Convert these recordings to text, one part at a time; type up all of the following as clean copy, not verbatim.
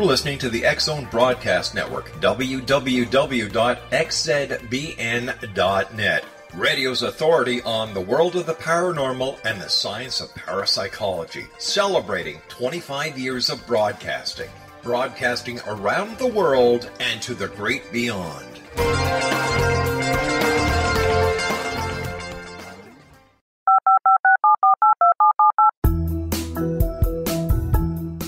listening to the X-Zone Broadcast Network, www.xzbn.net. Radio's authority on the world of the paranormal and the science of parapsychology, celebrating 25 years of broadcasting. Broadcasting around the world and to the great beyond.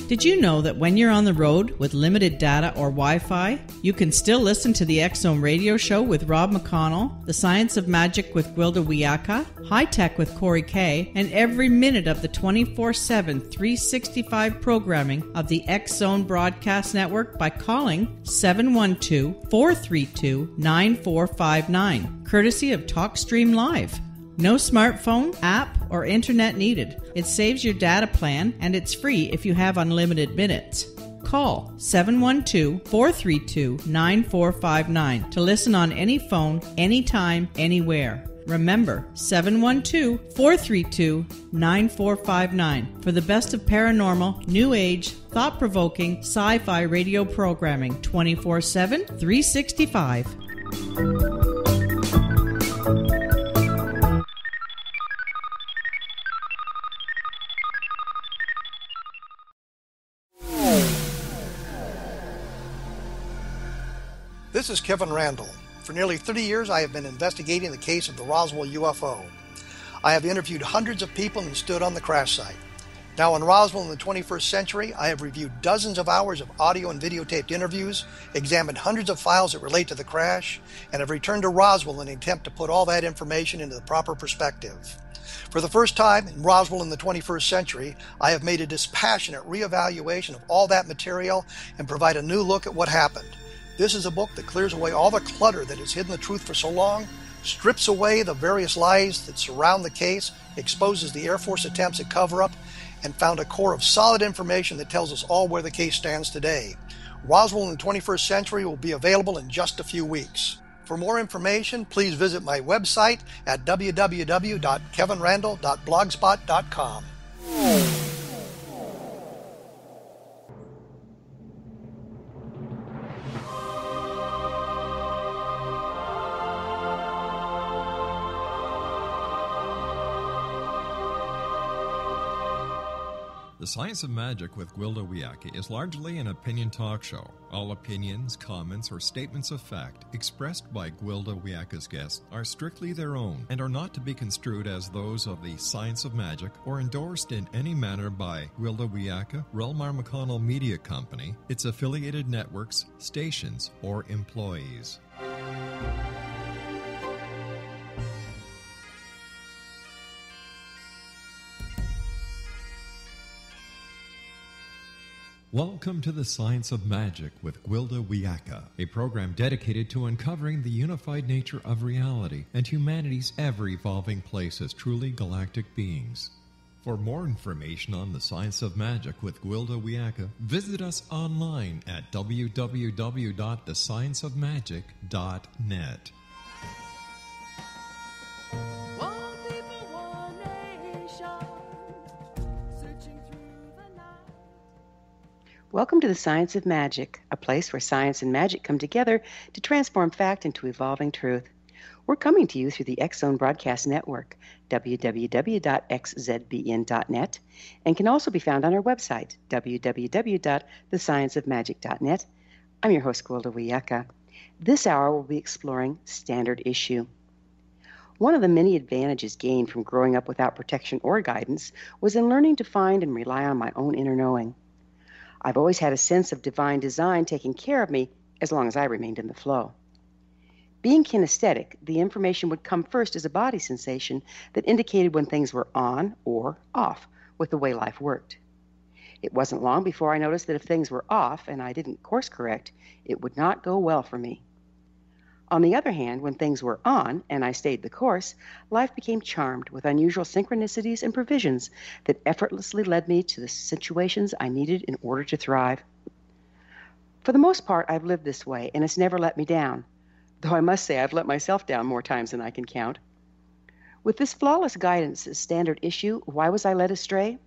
Did you know that when you're on the road with limited data or Wi-Fi, you can still listen to the X-Zone Radio Show with Rob McConnell, The Science of Magic with Gwilda Wiyaka, High Tech with Corey Kay, and every minute of the 24/7, 365 programming of the X-Zone Broadcast Network by calling 712-432-9459, courtesy of TalkStream Live. No smartphone, app, or internet needed. It saves your data plan, and it's free if you have unlimited minutes. Call 712-432-9459 to listen on any phone, anytime, anywhere. Remember, 712-432-9459 for the best of paranormal, new age, thought-provoking, sci-fi radio programming 24/7, 365. This is Kevin Randall. For nearly 30 years, I have been investigating the case of the Roswell UFO. I have interviewed hundreds of people and stood on the crash site. Now in Roswell in the 21st century, I have reviewed dozens of hours of audio and videotaped interviews, examined hundreds of files that relate to the crash, and have returned to Roswell in an attempt to put all that information into the proper perspective. For the first time in Roswell in the 21st century, I have made a dispassionate reevaluation of all that material and provide a new look at what happened. This is a book that clears away all the clutter that has hidden the truth for so long, strips away the various lies that surround the case, exposes the Air Force attempts at cover-up, and found a core of solid information that tells us all where the case stands today. Roswell in the 21st century will be available in just a few weeks. For more information, please visit my website at www.kevinrandall.blogspot.com. The Science of Magic with Gwilda Wiyaka is largely an opinion talk show. All opinions, comments, or statements of fact expressed by Gwilda Wiyaka's guests are strictly their own and are not to be construed as those of the Science of Magic or endorsed in any manner by Gwilda Wiyaka, Relmar McConnell Media Company, its affiliated networks, stations, or employees. Welcome to the Science of Magic with Gwilda Wiyaka, a program dedicated to uncovering the unified nature of reality and humanity's ever-evolving place as truly galactic beings. For more information on the Science of Magic with Gwilda Wiyaka, visit us online at www.thescienceofmagic.net. Welcome to the Science of Magic, a place where science and magic come together to transform fact into evolving truth. We're coming to you through the X-Zone Broadcast Network, www.xzbn.net, and can also be found on our website, www.thescienceofmagic.net. I'm your host, Gwilda Wiyaka. This hour we'll be exploring Standard Issue. One of the many advantages gained from growing up without protection or guidance was in learning to find and rely on my own inner knowing. I've always had a sense of divine design taking care of me as long as I remained in the flow. Being kinesthetic, the information would come first as a body sensation that indicated when things were on or off with the way life worked. It wasn't long before I noticed that if things were off and I didn't course correct, it would not go well for me. On the other hand, when things were on and I stayed the course, life became charmed with unusual synchronicities and provisions that effortlessly led me to the situations I needed in order to thrive. For the most part, I've lived this way, and it's never let me down, though I must say I've let myself down more times than I can count. With this flawless guidance as standard issue, why was I led astray?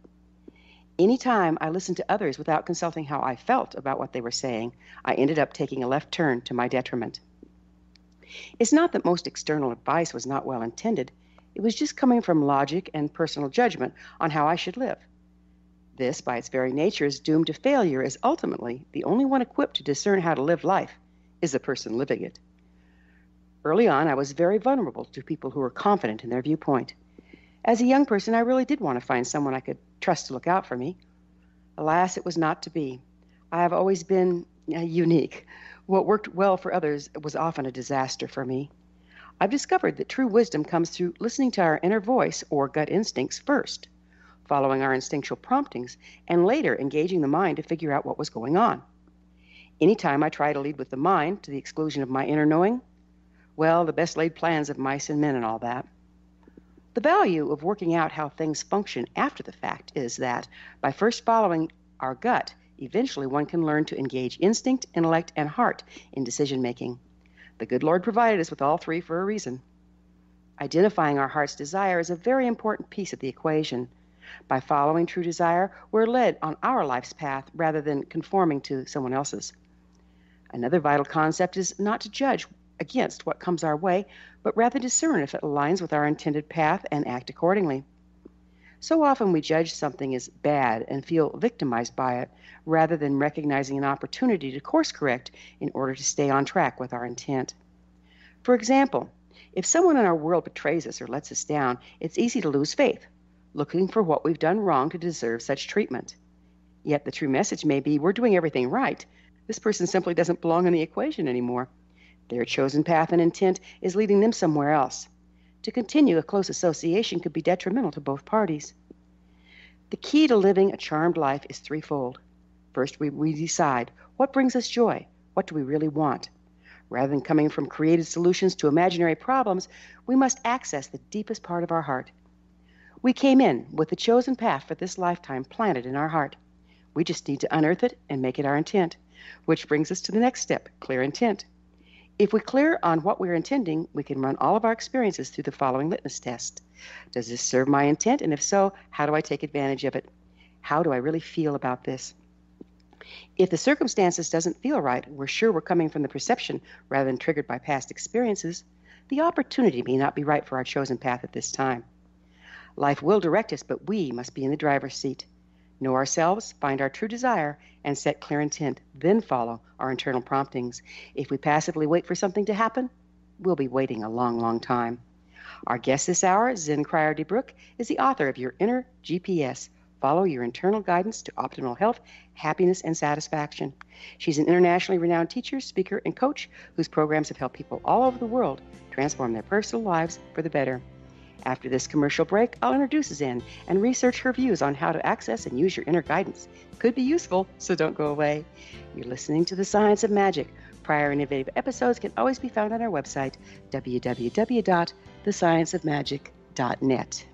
Any time I listened to others without consulting how I felt about what they were saying, I ended up taking a left turn to my detriment. It's not that most external advice was not well intended. It was just coming from logic and personal judgment on how I should live. This, by its very nature, is doomed to failure, as ultimately the only one equipped to discern how to live life is the person living it. Early on, I was very vulnerable to people who were confident in their viewpoint. As a young person, I really did want to find someone I could trust to look out for me. Alas, it was not to be. I have always been unique. What worked well for others was often a disaster for me. I've discovered that true wisdom comes through listening to our inner voice or gut instincts first, following our instinctual promptings, and later engaging the mind to figure out what was going on. Anytime I try to lead with the mind to the exclusion of my inner knowing, well, the best laid plans of mice and men and all that. The value of working out how things function after the fact is that, by first following our gut, eventually one can learn to engage instinct, intellect, and heart in decision-making. The good Lord provided us with all three for a reason. Identifying our heart's desire is a very important piece of the equation. By following true desire, we're led on our life's path rather than conforming to someone else's. Another vital concept is not to judge against what comes our way, but rather discern if it aligns with our intended path and act accordingly. So often we judge something as bad and feel victimized by it, rather than recognizing an opportunity to course correct in order to stay on track with our intent. For example, if someone in our world betrays us or lets us down, it's easy to lose faith, looking for what we've done wrong to deserve such treatment. Yet the true message may be, we're doing everything right. This person simply doesn't belong in the equation anymore. Their chosen path and intent is leading them somewhere else. To continue a close association could be detrimental to both parties. The key to living a charmed life is threefold. First, we decide what brings us joy. What do we really want? Rather than coming from created solutions to imaginary problems, we must access the deepest part of our heart. We came in with the chosen path for this lifetime planted in our heart. We just need to unearth it and make it our intent, which brings us to the next step, clear intent. If we're clear on what we're intending, we can run all of our experiences through the following litmus test. Does this serve my intent? And if so, how do I take advantage of it? How do I really feel about this? If the circumstances doesn't feel right, we're sure we're coming from the perception rather than triggered by past experiences, the opportunity may not be right for our chosen path at this time. Life will direct us, but we must be in the driver's seat. Know ourselves, find our true desire, and set clear intent, then follow our internal promptings. If we passively wait for something to happen, we'll be waiting a long, long time. Our guest this hour, Zen Cryar DeBrücke, is the author of Your Inner GPS. Follow your internal guidance to optimal health, happiness, and satisfaction. She's an internationally renowned teacher, speaker, and coach whose programs have helped people all over the world transform their personal lives for the better. After this commercial break, I'll introduce Zen and research her views on how to access and use your inner guidance. Could be useful, so don't go away. You're listening to The Science of Magic. Prior innovative episodes can always be found on our website, www.thescienceofmagic.net.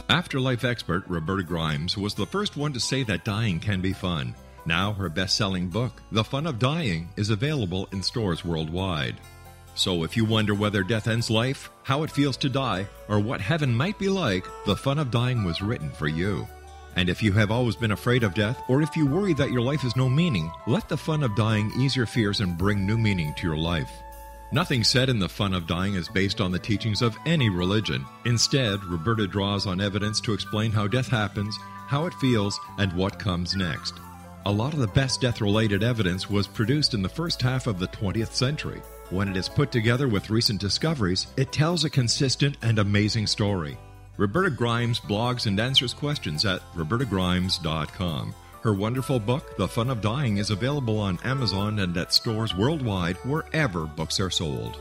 Afterlife expert Roberta Grimes was the first one to say that dying can be fun. Now her best-selling book, The Fun of Dying, is available in stores worldwide. So if you wonder whether death ends life, how it feels to die, or what heaven might be like, The Fun of Dying was written for you. And if you have always been afraid of death, or if you worry that your life has no meaning, let The Fun of Dying ease your fears and bring new meaning to your life. Nothing said in The Fun of Dying is based on the teachings of any religion. Instead, Roberta draws on evidence to explain how death happens, how it feels, and what comes next. A lot of the best death-related evidence was produced in the first half of the 20th century. When it is put together with recent discoveries, it tells a consistent and amazing story. Roberta Grimes blogs and answers questions at robertagrimes.com. Her wonderful book, The Fun of Dying, is available on Amazon and at stores worldwide wherever books are sold.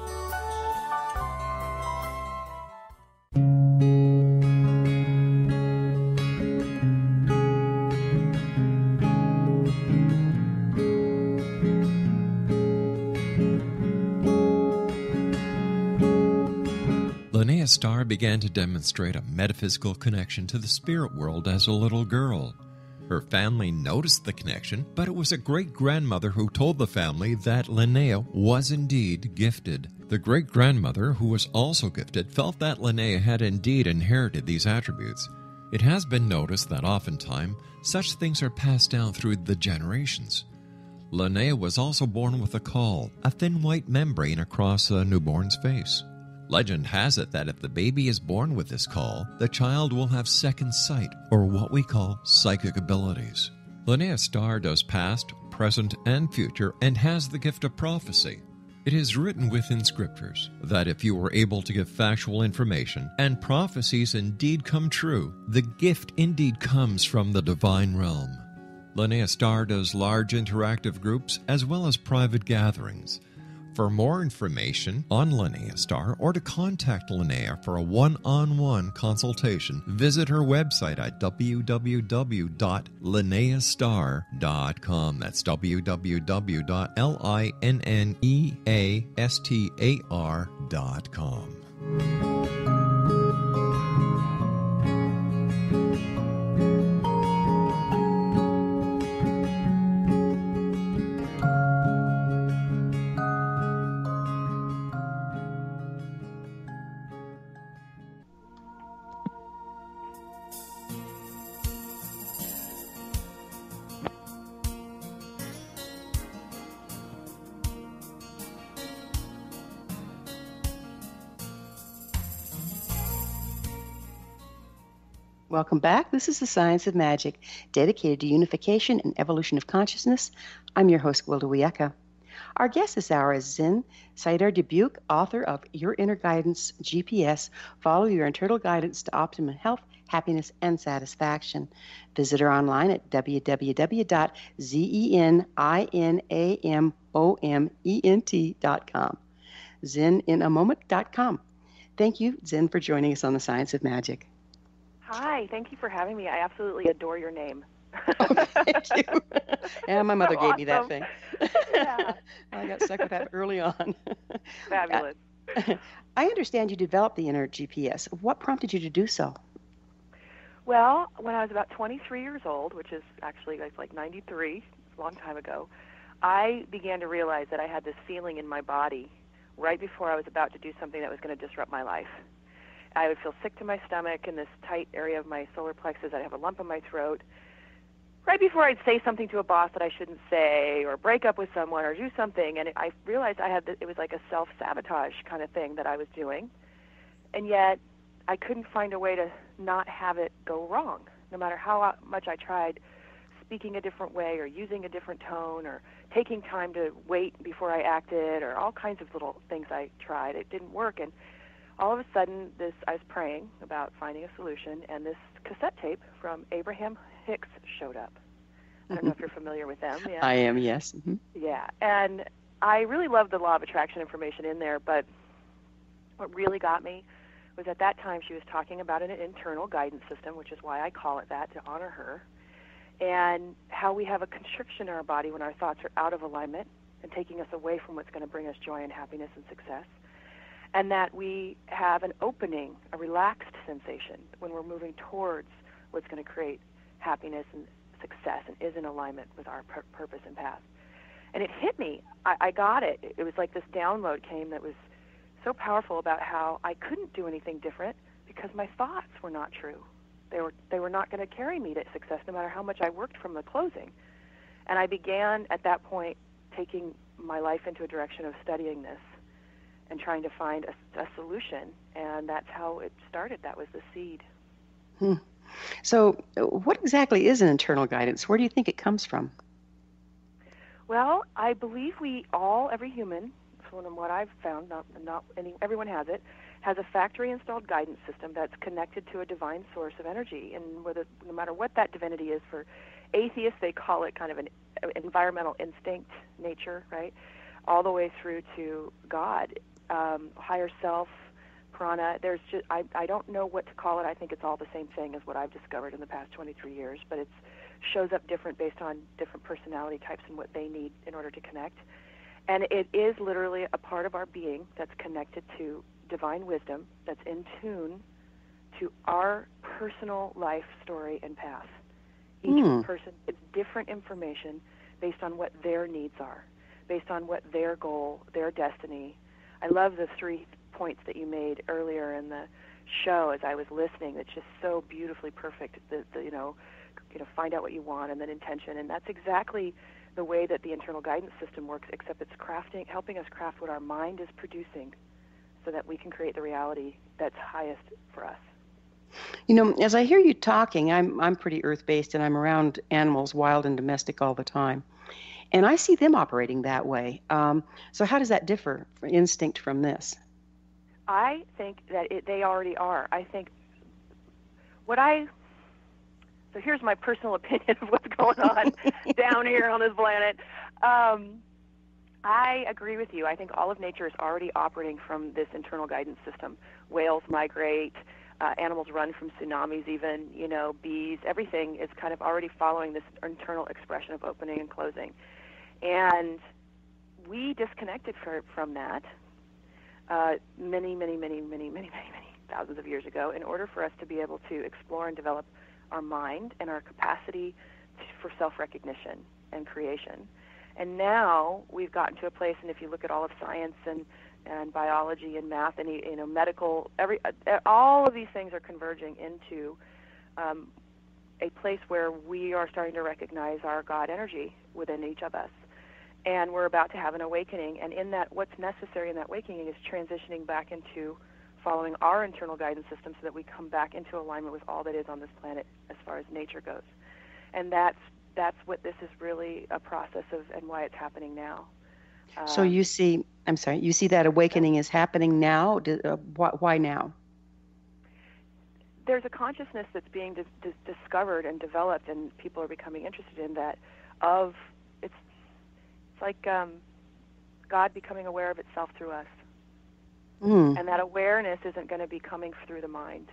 Linnea Starr began to demonstrate a metaphysical connection to the spirit world as a little girl. Her family noticed the connection, but it was a great-grandmother who told the family that Linnea was indeed gifted. The great-grandmother, who was also gifted, felt that Linnea had indeed inherited these attributes. It has been noticed that oftentimes such things are passed down through the generations. Linnea was also born with a caul, a thin white membrane across a newborn's face. Legend has it that if the baby is born with this caul, the child will have second sight, or what we call psychic abilities. Linnea Starr does past, present, and future, and has the gift of prophecy. It is written within scriptures that if you are able to give factual information and prophecies indeed come true, the gift indeed comes from the divine realm. Linnea Starr does large interactive groups as well as private gatherings. For more information on Linnea Starr or to contact Linnea for a one-on-one consultation, visit her website at www.linneastar.com. That's www.linneastar.com. Welcome back. This is The Science of Magic, dedicated to unification and evolution of consciousness. I'm your host, Gwilda Wiyaka. Our guest this hour is Zen Cryar DeBrücke, author of Your Inner Guidance GPS, Follow Your Internal Guidance to Optimum Health, Happiness, and Satisfaction. Visit her online at www.zeninamomement.com. ZenInAMoment.com. Thank you, Zen, for joining us on The Science of Magic. Hi, thank you for having me. I absolutely adore your name. Oh, thank you. Yeah, my mother gave me that Awesome. thing. Yeah. I got stuck with that early on. Fabulous. I understand you developed the inner GPS. What prompted you to do so? Well, when I was about 23 years old, which is actually like 93, a long time ago, I began to realize that I had this feeling in my body right before I was about to do something that was going to disrupt my life. I would feel sick to my stomach in this tight area of my solar plexus. I'd have a lump in my throat. Right before I'd say something to a boss that I shouldn't say, or break up with someone, or do something, and I realized it was like a self-sabotage kind of thing that I was doing. And yet, I couldn't find a way to not have it go wrong, no matter how much I tried speaking a different way, or using a different tone, or taking time to wait before I acted, or all kinds of little things I tried. It didn't work, and all of a sudden, I was praying about finding a solution, and this cassette tape from Abraham Hicks showed up. I don't know if you're familiar with them. Yeah. I am, yes. Mm-hmm. Yeah, and I really loved the law of attraction information in there, but what really got me was at that time she was talking about an internal guidance system, which is why I call it that, to honor her, and how we have a constriction in our body when our thoughts are out of alignment and taking us away from what's going to bring us joy and happiness and success. And that we have an opening, a relaxed sensation when we're moving towards what's going to create happiness and success and is in alignment with our purpose and path. And it hit me. I got it. It was like this download came that was so powerful about how I couldn't do anything different because my thoughts were not true. They were not going to carry me to success no matter how much I worked from the closing. And I began at that point taking my life into a direction of studying this and trying to find a solution, and that's how it started. That was the seed. So what exactly is an internal guidance? Where do you think it comes from? Well, I believe every human, from what I've found, everyone has it, has a factory-installed guidance system that's connected to a divine source of energy, and no matter what that divinity is. For atheists, they call it kind of an environmental instinct, nature, right, all the way through to God. Higher self, prana. I don't know what to call it. I think it's all the same thing as what I've discovered in the past 23 years, but it shows up different based on different personality types and what they need in order to connect. And it is literally a part of our being that's connected to divine wisdom that's in tune to our personal life story and path. Each person gets different information based on what their needs are, based on what their goal, their destiny. I love the 3 points that you made earlier in the show as I was listening. It's just so beautifully perfect. Find out what you want, and then intention, and that's exactly the way that the internal guidance system works. Except it's helping us craft what our mind is producing, so that we can create the reality that's highest for us. As I hear you talking, I'm pretty earth-based, and I'm around animals, wild and domestic, all the time. And I see them operating that way. So how does that differ, for instinct, from this? I think that they already are. I think so here's my personal opinion of what's going on down here on this planet. I agree with you. I think all of nature is already operating from this internal guidance system. Whales migrate, animals run from tsunamis even, bees, everything is kind of already following this internal expression of opening and closing. And we disconnected from that many thousands of years ago in order for us to be able to explore and develop our mind and our capacity for self-recognition and creation. And now we've gotten to a place, and if you look at all of science and biology and math and medical, all of these things are converging into a place where we are starting to recognize our God energy within each of us. And we're about to have an awakening. And in that, what's necessary in that awakening is transitioning back into following our internal guidance system so that we come back into alignment with all that is on this planet as far as nature goes. And that's what this is really a process of, and why it's happening now. So you see that awakening is happening now? Why now? There's a consciousness that's being discovered and developed, and people are becoming interested in that. It's like God becoming aware of itself through us. And that awareness isn't going to be coming through the mind.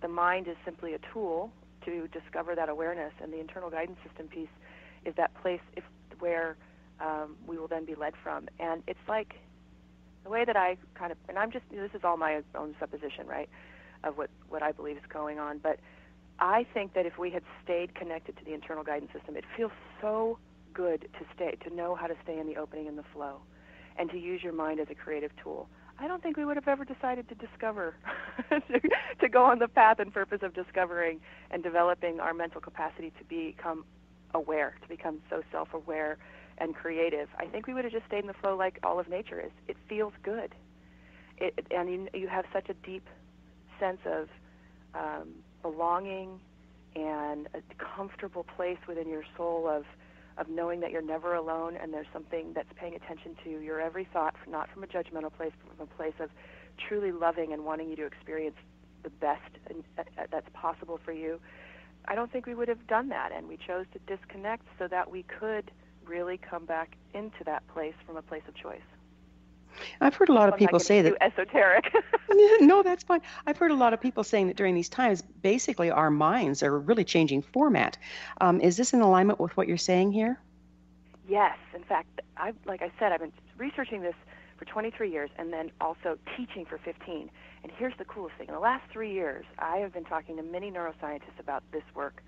The mind is simply a tool to discover that awareness, and the internal guidance system piece is that place where we will then be led from. And it's like the way that I kind of, and this is all my own supposition, right, of what I believe is going on, but I think that if we had stayed connected to the internal guidance system, it feels so good to know how to stay in the opening and the flow, and to use your mind as a creative tool. I don't think we would have ever decided to discover, to go on the path and purpose of discovering and developing our mental capacity to become aware, to become so self-aware and creative. I think we would have just stayed in the flow like all of nature is. It feels good. And you have such a deep sense of belonging and a comfortable place within your soul of knowing that you're never alone, and there's something that's paying attention to your every thought, not from a judgmental place, but from a place of truly loving and wanting you to experience the best that's possible for you. I don't think we would have done that, and we chose to disconnect so that we could really come back into that place from a place of choice. I've heard a lot of people say that. Esoteric. No, that's fine. I've heard a lot of people saying that during these times, basically our minds are really changing format. Is this in alignment with what you're saying here? Yes. In fact, like I said, I've been researching this for 23 years and then also teaching for 15. And here's the coolest thing. In the last 3 years, I have been talking to many neuroscientists about this work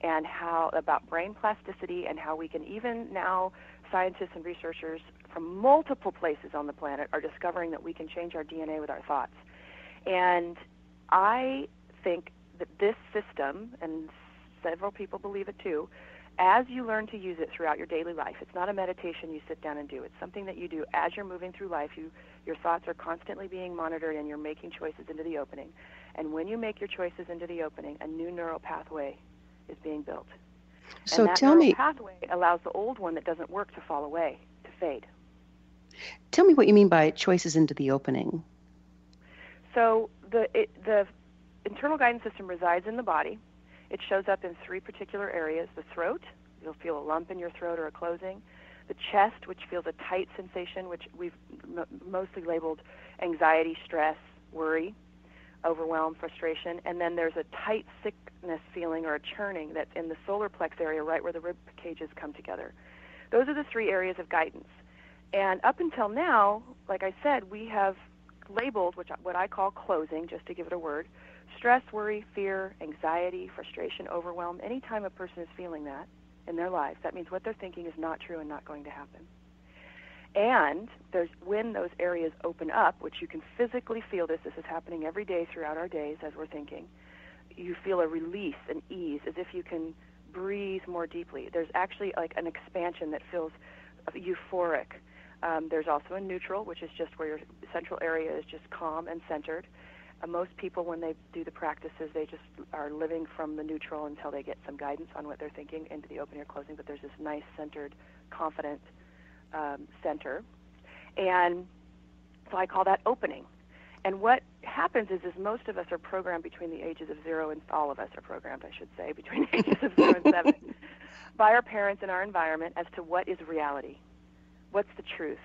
and about brain plasticity, and how we can even now, scientists and researchers from multiple places on the planet are discovering that we can change our DNA with our thoughts. And I think that this system, and several people believe it too, as you learn to use it throughout your daily life, it's not a meditation you sit down and do. It's something that you do as you're moving through life. Your thoughts are constantly being monitored, and you're making choices into the opening. And when you make your choices into the opening, a new neural pathway is being built. So and that tell neural me, pathway allows the old one that doesn't work to fall away, to fade. Tell me what you mean by choices into the opening. So the internal guidance system resides in the body. It shows up in 3 particular areas: the throat, you'll feel a lump in your throat or a closing; the chest, which feels a tight sensation, which we've mostly labeled anxiety, stress, worry, overwhelm, frustration; and then there's a tight sickness feeling or a churning that's in the solar plex area, right where the rib cages come together. Those are the 3 areas of guidance. And up until now, like I said, we have labeled, what I call closing, just to give it a word, stress, worry, fear, anxiety, frustration, overwhelm. Anytime a person is feeling that in their lives, that means what they're thinking is not true and not going to happen. And when those areas open up, which you can physically feel this is happening every day throughout our days as we're thinking, you feel a release, an ease, as if you can breathe more deeply. There's actually like an expansion that feels euphoric. There's also a neutral, which is just where your central area is just calm and centered. Most people, when they do the practices, they just are living from the neutral until they get some guidance on what they're thinking into the opening or closing, but there's this nice, centered, confident center. And so I call that opening. And what happens is most of us are programmed between the ages of 0 and all of us are programmed, I should say, between the ages of 0 and 7 by our parents and our environment as to what is reality, what's the truth.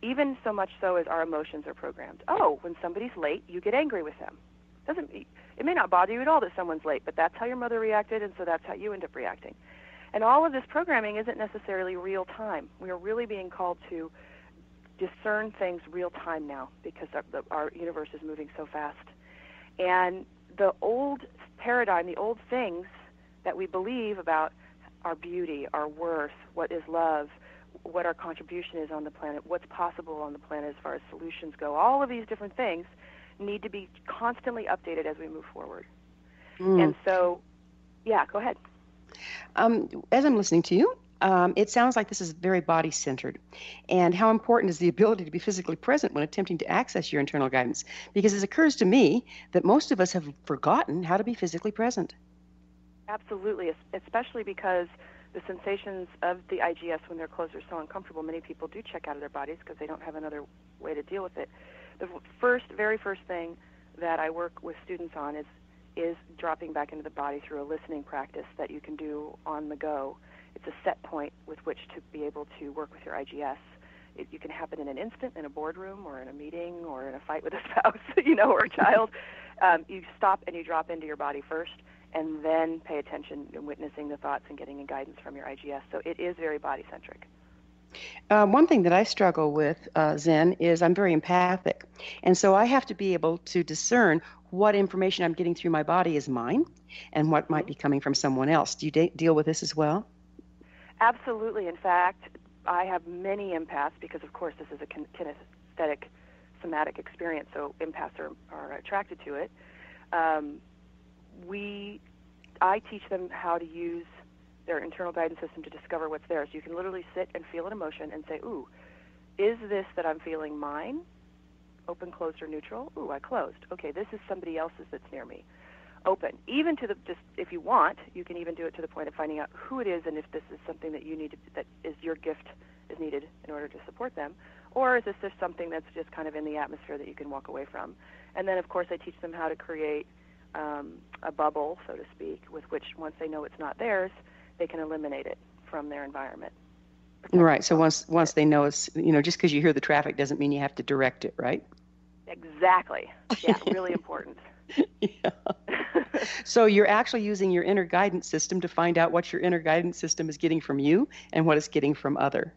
Even so much so as our emotions are programmed. Oh, when somebody's late, you get angry with them. It may not bother you at all that someone's late, but that's how your mother reacted, and so that's how you end up reacting. And all of this programming isn't necessarily real time. We are really being called to discern things real time now because our universe is moving so fast. And the old paradigm, the old things that we believe about our beauty, our worth, what is love, what our contribution is on the planet, what's possible on the planet as far as solutions go, all of these different things need to be constantly updated as we move forward. And so, yeah, go ahead. As I'm listening to you, it sounds like this is very body-centered. And how important is the ability to be physically present when attempting to access your internal guidance? Because it occurs to me that most of us have forgotten how to be physically present. Absolutely, especially because the sensations of the IGS when they're closed are so uncomfortable. Many people do check out of their bodies because they don't have another way to deal with it. The very first thing that I work with students on is dropping back into the body through a listening practice that you can do on the go. It's a set point with which to be able to work with your IGS. You can happen in an instant in a boardroom or in a meeting or in a fight with a spouse, or a child. You stop and you drop into your body first, and then pay attention in witnessing the thoughts and getting a guidance from your IGS. So it is very body-centric. One thing that I struggle with, Zen, is I'm very empathic. And so I have to be able to discern what information I'm getting through my body is mine and what might be coming from someone else. Do you deal with this as well? Absolutely. In fact, I have many empaths because, of course, this is a kinesthetic somatic experience, so empaths are attracted to it. I teach them how to use their internal guidance system to discover what's there. So you can literally sit and feel an emotion and say, ooh, is this that I'm feeling mine? Open, closed, or neutral? Ooh, I closed. Okay, this is somebody else's that's near me. Open. Even to if you want, you can even do it to the point of finding out who it is and if this is something that you need that is your gift is needed in order to support them. Or is this just something that's just kind of in the atmosphere that you can walk away from? And then, of course, I teach them how to create a bubble, so to speak, with which once they know it's not theirs, they can eliminate it from their environment. Right. So once they know it's, just because you hear the traffic doesn't mean you have to direct it, right? Exactly. Yeah, really important. Yeah. So you're actually using your inner guidance system to find out what your inner guidance system is getting from you and what it's getting from other.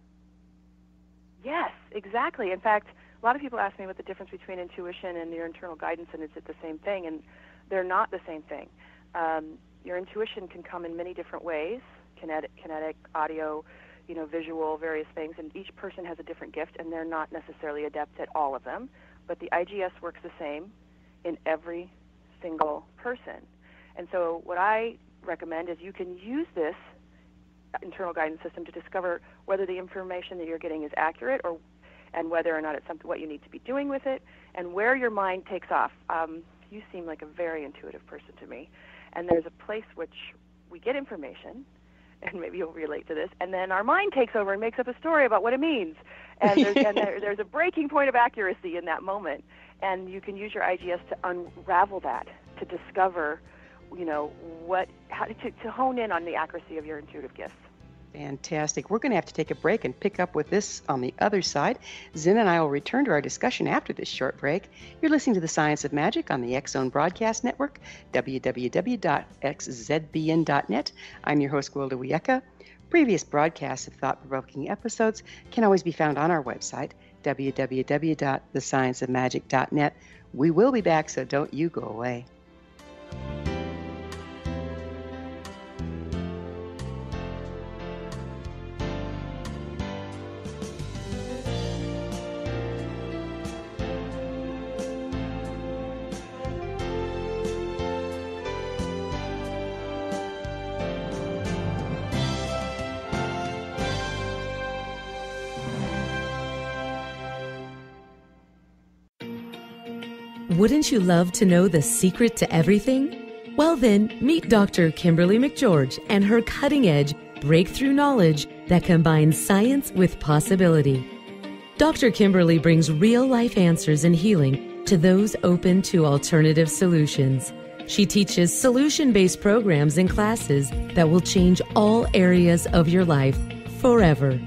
Yes, exactly. In fact, a lot of people ask me what the difference between intuition and your internal guidance, and is it the same thing? And they're not the same thing. Your intuition can come in many different ways, kinetic, audio, visual, various things, and each person has a different gift, and they're not necessarily adept at all of them, but the IGS works the same in every single person. And so what I recommend is you can use this internal guidance system to discover whether the information that you're getting is accurate and whether or not it's something what you need to be doing with it and where your mind takes off. You seem like a very intuitive person to me. And there's a place which we get information, and maybe you'll relate to this, and then our mind takes over and makes up a story about what it means. And there's a breaking point of accuracy in that moment. And you can use your IGS to unravel that, to discover, how to hone in on the accuracy of your intuitive gifts. Fantastic. We're going to have to take a break and pick up with this on the other side. Zen and I will return to our discussion after this short break. You're listening to The Science of Magic on the X-Zone Broadcast Network, www.xzbn.net. I'm your host, Gwilda Wiyaka. Previous broadcasts of thought-provoking episodes can always be found on our website, www.thescienceofmagic.net. We will be back, so don't you go away. Wouldn't you love to know the secret to everything? Well then, meet Dr. Kimberly McGeorge and her cutting-edge breakthrough knowledge that combines science with possibility. Dr. Kimberly brings real-life answers and healing to those open to alternative solutions. She teaches solution-based programs and classes that will change all areas of your life forever.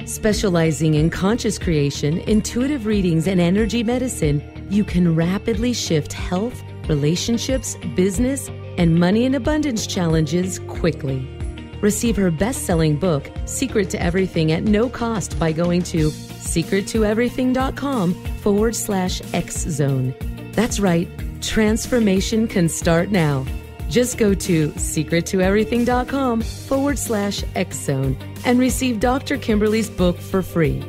Specializing in conscious creation, intuitive readings, and energy medicine, you can rapidly shift health, relationships, business, and money and abundance challenges quickly. Receive her best-selling book, Secret to Everything, at no cost by going to secrettoeverything.com/X-Zone. That's right, transformation can start now. Just go to secrettoeverything.com/X-Zone and receive Dr. Kimberly's book for free.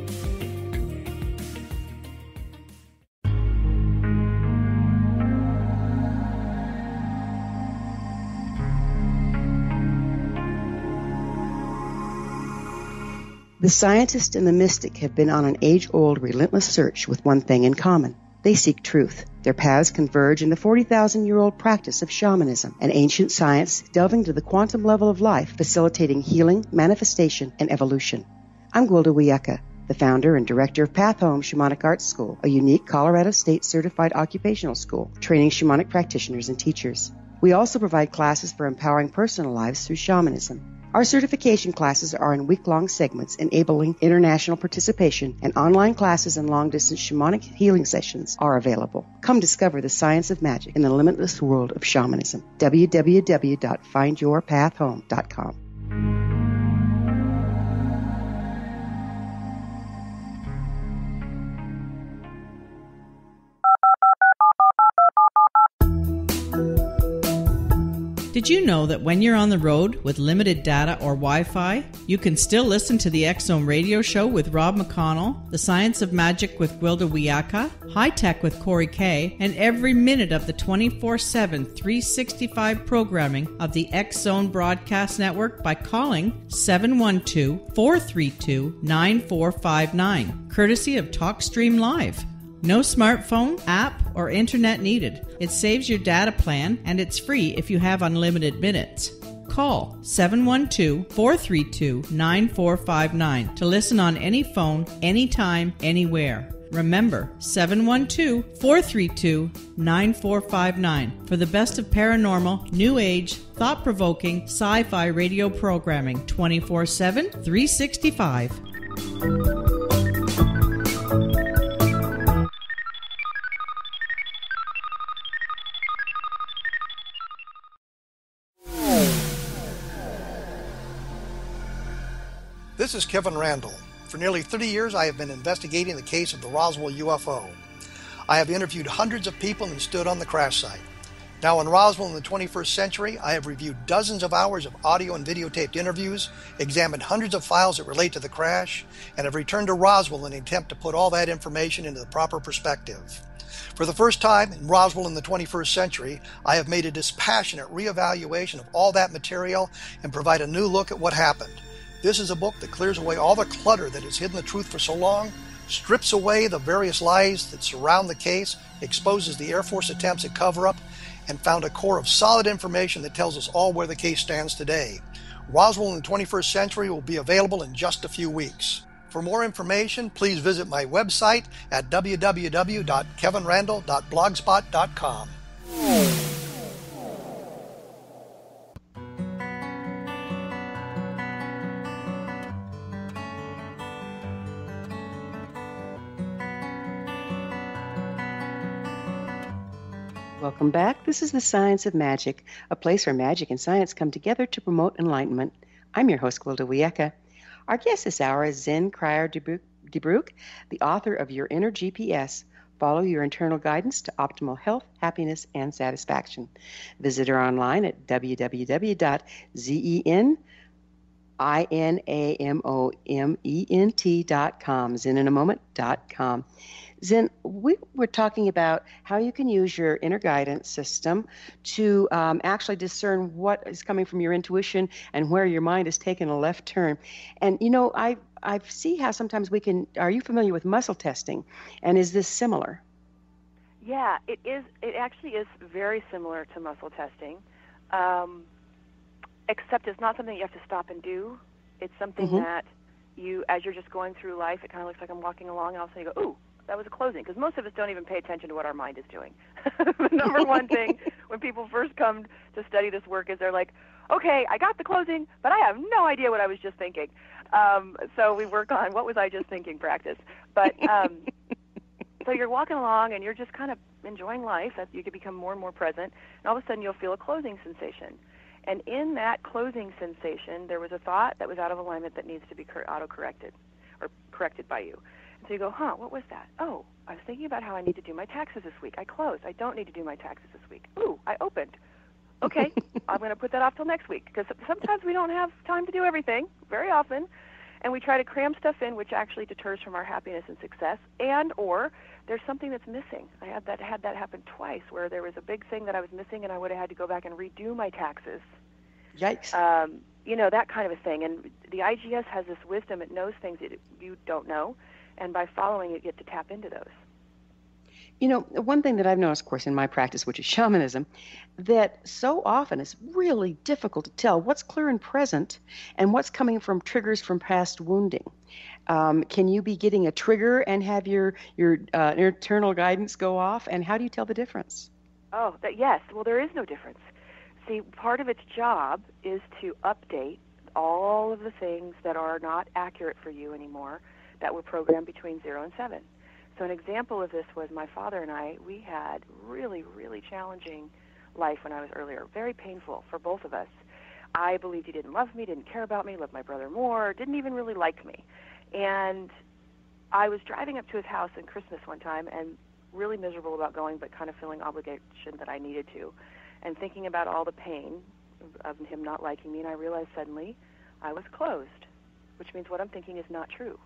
The scientist and the mystic have been on an age-old, relentless search with one thing in common. They seek truth. Their paths converge in the 40,000-year-old practice of shamanism, an ancient science delving to the quantum level of life, facilitating healing, manifestation, and evolution. I'm Gwilda Wiyaka, the founder and director of Path Home Shamanic Arts School, a unique Colorado State certified occupational school training shamanic practitioners and teachers. We also provide classes for empowering personal lives through shamanism. Our certification classes are in week-long segments enabling international participation, and online classes and long-distance shamanic healing sessions are available. Come discover the science of magic in the limitless world of shamanism. www.findyourpathhome.com. Did you know that when you're on the road with limited data or Wi-Fi, you can still listen to the X-Zone radio show with Rob McConnell, The Science of Magic with Gwilda Wiyaka, High Tech with Corey Kay, and every minute of the 24/7, 365 programming of the X-Zone Broadcast Network by calling 712-432-9459, courtesy of TalkStream Live. No smartphone, app, or internet needed. It saves your data plan, and it's free if you have unlimited minutes. Call 712-432-9459 to listen on any phone, anytime, anywhere. Remember, 712-432-9459 for the best of paranormal, new age, thought-provoking, sci-fi radio programming 24/7, 365. This is Kevin Randall. For nearly 30 years, I have been investigating the case of the Roswell UFO. I have interviewed hundreds of people and stood on the crash site. Now in Roswell in the 21st century, I have reviewed dozens of hours of audio and videotaped interviews, examined hundreds of files that relate to the crash, and have returned to Roswell in an attempt to put all that information into the proper perspective. For the first time in Roswell in the 21st century, I have made a dispassionate reevaluation of all that material and provide a new look at what happened. This is a book that clears away all the clutter that has hidden the truth for so long, strips away the various lies that surround the case, exposes the Air Force attempts at cover-up, and found a core of solid information that tells us all where the case stands today. Roswell in the 21st century will be available in just a few weeks. For more information, please visit my website at www.kevinrandall.blogspot.com. Welcome back. This is The Science of Magic, a place where magic and science come together to promote enlightenment. I'm your host, Gwilda Wiyaka. Our guest this hour is Zen Cryar DeBrücke, the author of Your Inner GPS. Follow your internal guidance to optimal health, happiness, and satisfaction. Visit her online at www.zeninamomement.com, zeninamomement.com. Zen, we were talking about how you can use your inner guidance system to actually discern what is coming from your intuition and where your mind is taking a left turn. And, I see how sometimes we can. Are you familiar with muscle testing? And is this similar? Yeah, it is. It actually is very similar to muscle testing, except it's not something you have to stop and do. It's something that you, as you're just going through life, it kind of looks like I'm walking along, and all of a sudden you go, ooh, that was a closing, because most of us don't even pay attention to what our mind is doing. The number one thing when people first come to study this work is they're like, okay, I got the closing, but I have no idea what I was just thinking. So we work on what was I just thinking practice. But so you're walking along and you're just kind of enjoying life. As you can become more and more present, and all of a sudden you'll feel a closing sensation. And in that closing sensation, there was a thought that was out of alignment that needs to be auto-corrected or corrected by you. And so you go, what was that? Oh, I was thinking about how I need to do my taxes this week. I closed. I don't need to do my taxes this week. Ooh, I opened. Okay, I'm going to put that off till next week, because sometimes we don't have time to do everything, very often, and we try to cram stuff in, which actually deters from our happiness and success, and or there's something that's missing. I had that happen twice, where there was a big thing that I was missing, and I would have had to go back and redo my taxes. Yikes. That kind of a thing. And the IGS has this wisdom. It knows things that you don't know, and by following it, you get to tap into those. One thing that I've noticed, of course, in my practice, which is shamanism, that so often it's really difficult to tell what's clear and present and what's coming from triggers from past wounding. Can you be getting a trigger and have your internal guidance go off? And how do you tell the difference? Oh, yes. Well, there is no difference. See, part of its job is to update all of the things that are not accurate for you anymore that were programmed between 0 and 7. So an example of this was my father and I, we had really, really challenging life when I was earlier, very painful for both of us. I believed he didn't love me, didn't care about me, loved my brother more, didn't even really like me. And I was driving up to his house in Christmas one time and really miserable about going, but kind of feeling obligation that I needed to, and thinking about all the pain of him not liking me, and I realized suddenly I was closed, which means what I'm thinking is not true.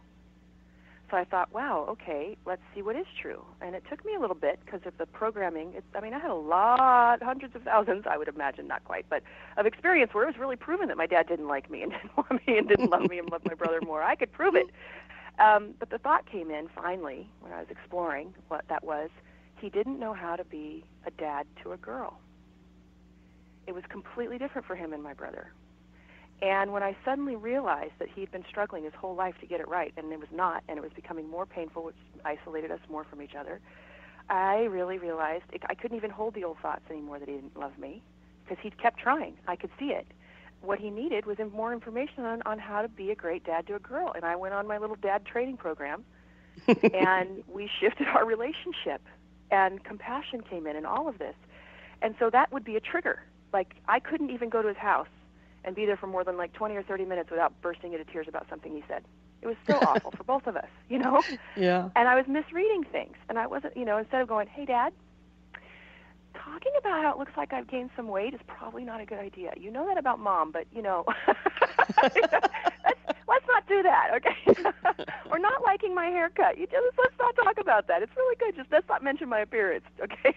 So I thought, wow, okay, let's see what is true. And it took me a little bit because of the programming. I had a lot, hundreds of thousands, I would imagine, not quite, but of experience where it was really proven that my dad didn't like me and didn't want me and didn't love me and loved my brother more. I could prove it. But the thought came in finally when I was exploring what that was. He didn't know how to be a dad to a girl. It was completely different for him and my brother. And when I suddenly realized that he'd been struggling his whole life to get it right, and it was not, and it was becoming more painful, which isolated us more from each other, I really realized I couldn't even hold the old thoughts anymore that he didn't love me, because he'd kept trying. I could see it. What he needed was more information on how to be a great dad to a girl. And I went on my little dad training program, and we shifted our relationship, and compassion came in and all of this. And so that would be a trigger. Like, I couldn't even go to his house and be there for more than 20 or 30 minutes without bursting into tears about something he said. It was so awful for both of us, Yeah. And I was misreading things. And I wasn't, instead of going, hey, Dad, talking about how it looks like I've gained some weight is probably not a good idea. You know that about Mom, but, let's not do that, okay? Or not liking my haircut. Let's not talk about that. It's really good. Just let's not mention my appearance, okay?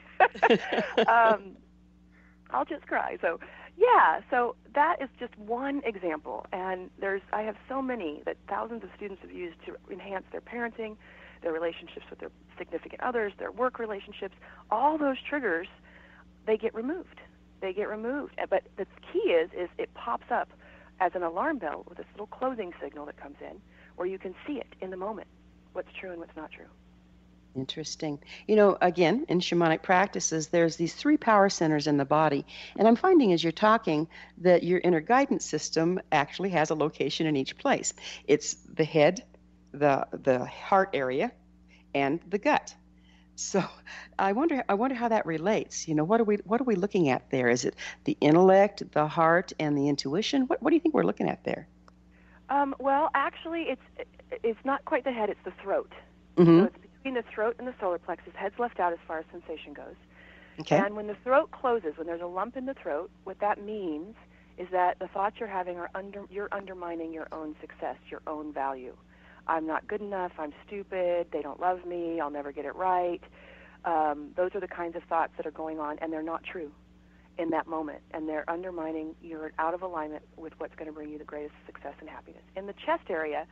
I'll just cry. So, yeah, so that is just one example. And I have so many that thousands of students have used to enhance their parenting, their relationships with their significant others, their work relationships. All those triggers, they get removed. But the key is it pops up as an alarm bell with this little closing signal that comes in where you can see it in the moment, what's true and what's not true. Interesting. Again, in shamanic practices, there's these 3 power centers in the body. And I'm finding as you're talking that your inner guidance system actually has a location in each place. It's the head, the heart area, and the gut. So I wonder how that relates. What are we looking at there? Is it the intellect, the heart, and the intuition? What do you think we're looking at there? Well, actually, it's not quite the head, it's the throat. Mm-hmm. So it's between the throat and the solar plexus. Head's left out as far as sensation goes. Okay. And when the throat closes, when there's a lump in the throat, what that means is that the thoughts you're having are you're undermining your own success, your own value. I'm not good enough, I'm stupid, they don't love me, I'll never get it right. Those are the kinds of thoughts that are going on, and they're not true in that moment. And they're undermining, you're out of alignment with what's going to bring you the greatest success and happiness. In the chest area,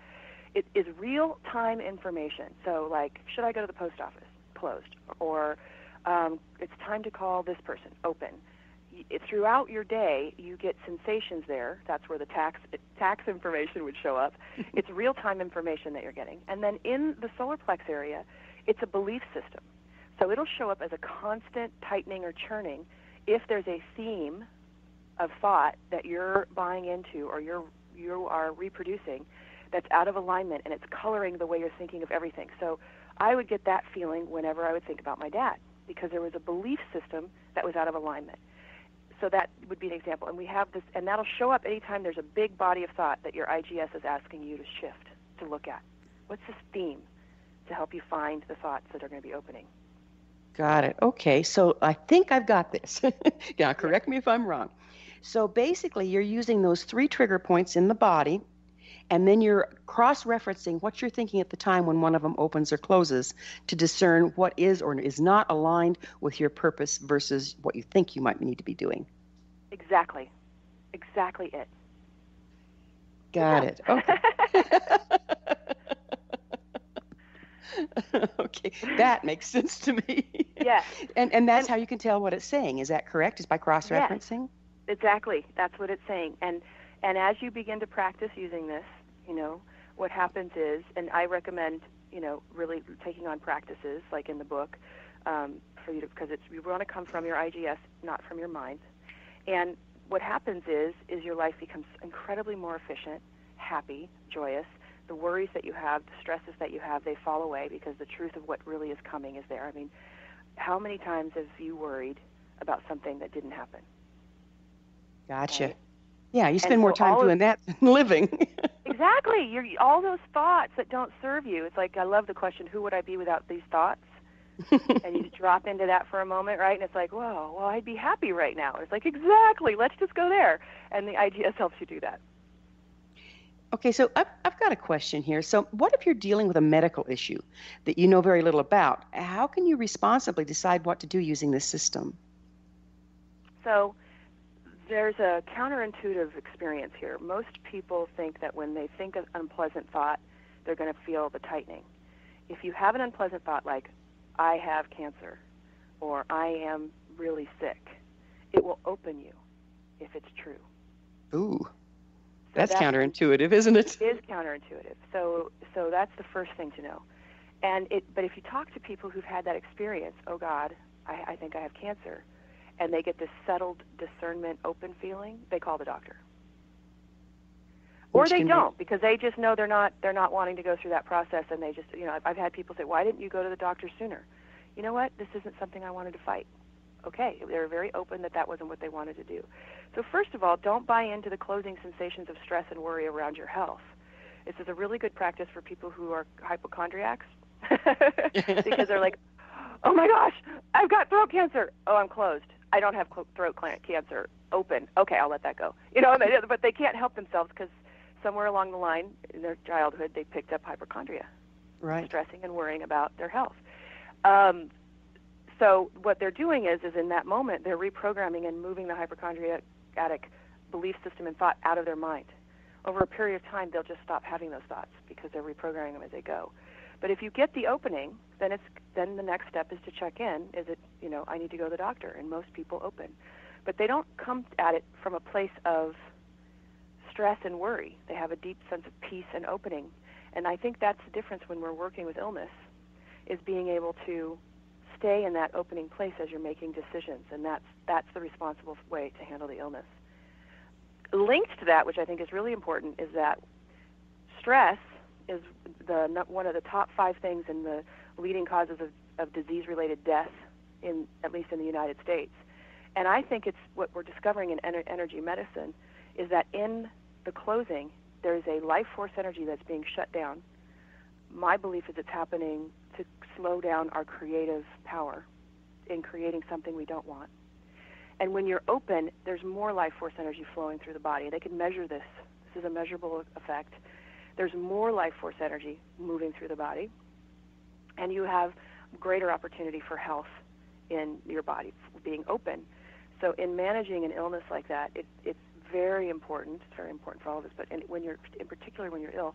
it is real-time information. So, like, should I go to the post office? Closed. Or it's time to call this person. Open. Throughout your day, you get sensations there. That's where the tax information would show up. It's real-time information that you're getting. And then in the solar plex area, it's a belief system. So it'll show up as a constant tightening or churning if there's a theme of thought that you're buying into or you are reproducing that's out of alignment, and it's coloring the way you're thinking of everything. So I would get that feeling whenever I would think about my dad, because there was a belief system that was out of alignment. So that would be an example. And we have this, and that'll show up anytime there's a big body of thought that your IGS is asking you to shift, to look at. What's this theme to help you find the thoughts that are going to be opening? Got it. Okay, so I think I've got this. Now, correct me if I'm wrong. So basically, you're using those 3 trigger points in the body, and then you're cross-referencing what you're thinking at the time when one of them opens or closes to discern what is or is not aligned with your purpose versus what you think you might need to be doing. Exactly. Exactly it. Got it. Okay. Okay, that makes sense to me. Yes. And that's how you can tell what it's saying. Is that correct? Is by cross-referencing? Yes, exactly. That's what it's saying. And as you begin to practice using this, what happens is, and I recommend, really taking on practices, like in the book, for you to, because you want to come from your IGS, not from your mind. And what happens is your life becomes incredibly more efficient, happy, joyous. The worries that you have, the stresses that you have, they fall away because the truth of what really is coming is there. I mean, how many times have you worried about something that didn't happen? Gotcha. Right? Yeah, you spend more time doing that than living. Exactly. All those thoughts that don't serve you. It's like, I love the question, who would I be without these thoughts? And you drop into that for a moment, right? And it's like, whoa, well, I'd be happy right now. And it's like, exactly, let's just go there. And the IGS helps you do that. Okay, so I've got a question here. So what if you're dealing with a medical issue that you know very little about? How can you responsibly decide what to do using this system? So there's a counterintuitive experience here. Most people think that when they think of an unpleasant thought, they're going to feel the tightening. If you have an unpleasant thought like, I have cancer, or I am really sick, it will open you if it's true. Ooh. That's counterintuitive, isn't it? It is counterintuitive. So that's the first thing to know. But if you talk to people who've had that experience, oh God, I think I have cancer, and they get this settled discernment, open feeling, they call the doctor. Or they don't, because they just know they're not wanting to go through that process, and they just, I've had people say, why didn't you go to the doctor sooner? You know what? This isn't something I wanted to fight. Okay, they were very open that wasn't what they wanted to do. So first of all, don't buy into the closing sensations of stress and worry around your health. This is a really good practice for people who are hypochondriacs because they're like, oh my gosh, I've got throat cancer. Oh, I'm closed. I don't have throat cancer. Open. Okay, I'll let that go. But they can't help themselves because somewhere along the line in their childhood they picked up hypochondria, right? Stressing and worrying about their health. So what they're doing is in that moment, they're reprogramming and moving the hypochondriac belief system and thought out of their mind. Over a period of time, they'll just stop having those thoughts because they're reprogramming them as they go. But if you get the opening, then the next step is to check in. Is it, I need to go to the doctor, and most people open. But they don't come at it from a place of stress and worry. They have a deep sense of peace and opening. And I think that's the difference when we're working with illness, is being able to stay in that opening place as you're making decisions, and that's the responsible way to handle the illness. Linked to that, which I think is really important, is that stress is one of the top 5 things in the leading causes of disease-related death, at least in the United States. And I think it's what we're discovering in energy medicine is that in the closing, there's a life force energy that's being shut down my belief is it's happening to slow down our creative power in creating something we don't want. And when you're open, there's more life force energy flowing through the body. They can measure this. This is a measurable effect. There's more life force energy moving through the body, and you have greater opportunity for health in your body being open. So in managing an illness like that, it's very important. It's very important for all of us, but in particular when you're ill,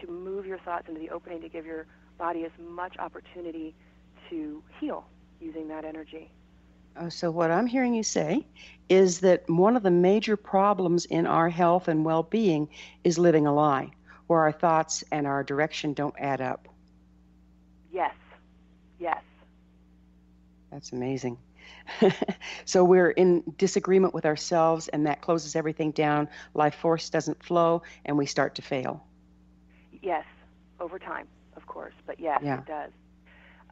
to move your thoughts into the opening to give your body as much opportunity to heal using that energy. So what I'm hearing you say is that one of the major problems in our health and well-being is living a lie, where our thoughts and our direction don't add up. Yes. Yes. That's amazing. So we're in disagreement with ourselves, and that closes everything down. Life force doesn't flow, and we start to fail. Yes, over time, of course, but yes, Yeah. It does.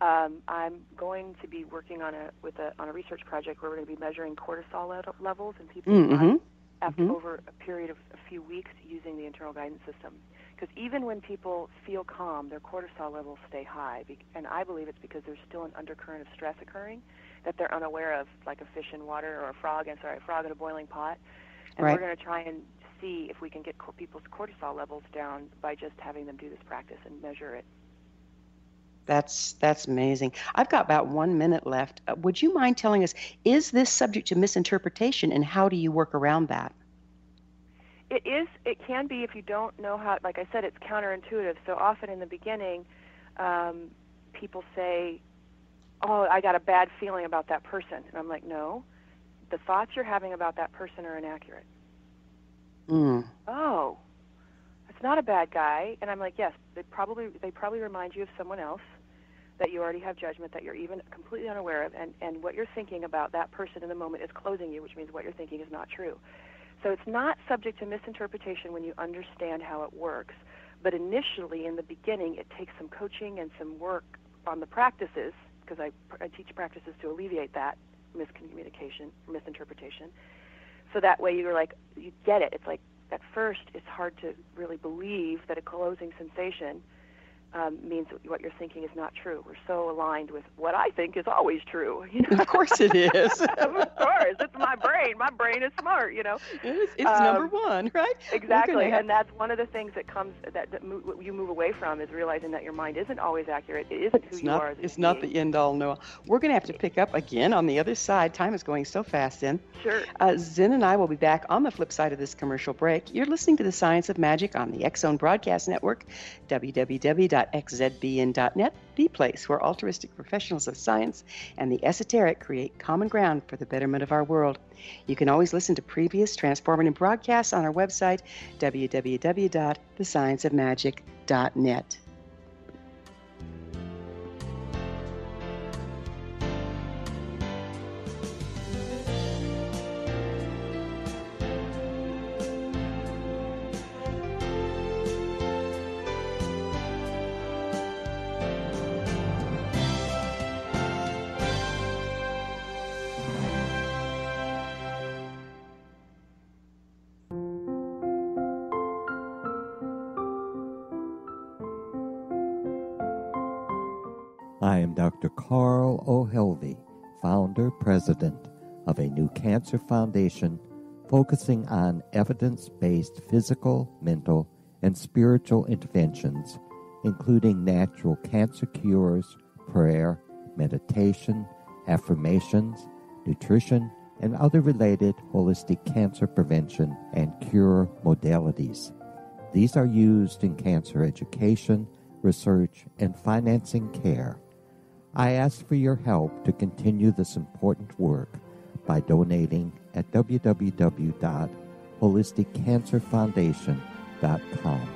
I'm going to be working on a research project where we're going to be measuring cortisol levels in people after over a period of a few weeks using the internal guidance system. Because even when people feel calm, their cortisol levels stay high, and I believe it's because there's still an undercurrent of stress occurring that they're unaware of, like a fish in water or a frog in a boiling pot. And Right. we're going to try and see if we can get people's cortisol levels down by just having them do this practice and measure it. That's amazing. I've got about 1 minute left. Would you mind telling us, is this subject to misinterpretation, and how do you work around that? It is. It can be if you don't know how. Like I said, it's counterintuitive. So often in the beginning, people say, "Oh, I got a bad feeling about that person," and I'm like, "No, the thoughts you're having about that person are inaccurate." Oh, that's not a bad guy, and I'm like, "Yes, they probably remind you of someone else that you already have judgment, that you're even completely unaware of, and what you're thinking about that person in the moment is closing you, which means what you're thinking is not true." So it's not subject to misinterpretation when you understand how it works. But initially, in the beginning, it takes some coaching and some work on the practices, because I teach practices to alleviate that miscommunication, misinterpretation. So that way you get it. It's like, at first, it's hard to really believe that a closing sensation means that what you're thinking is not true. We're so aligned with what I think is always true. You know? Of course it is. Of course. It's my brain. My brain is smart, you know. It's number one, right? Exactly. And that's one of the things that comes, that you move away from, is realizing that your mind isn't always accurate. It isn't who you are as a It's not the end-all, no. We're going to have to pick up again on the other side. Time is going so fast, Zen. Sure. Zen and I will be back on the flip side of this commercial break. You're listening to The Science of Magic on the X Zone Broadcast Network, www.xzbn.net, the place where altruistic professionals of science and the esoteric create common ground for the betterment of our world. You can always listen to previous transformative broadcasts on our website, www.thescienceofmagic.net. I am Dr. Carl O'Helvey, founder, president of a new cancer foundation focusing on evidence-based physical, mental, and spiritual interventions, including natural cancer cures, prayer, meditation, affirmations, nutrition, and other related holistic cancer prevention and cure modalities. These are used in cancer education, research, and financing care. I ask for your help to continue this important work by donating at www.holisticcancerfoundation.com.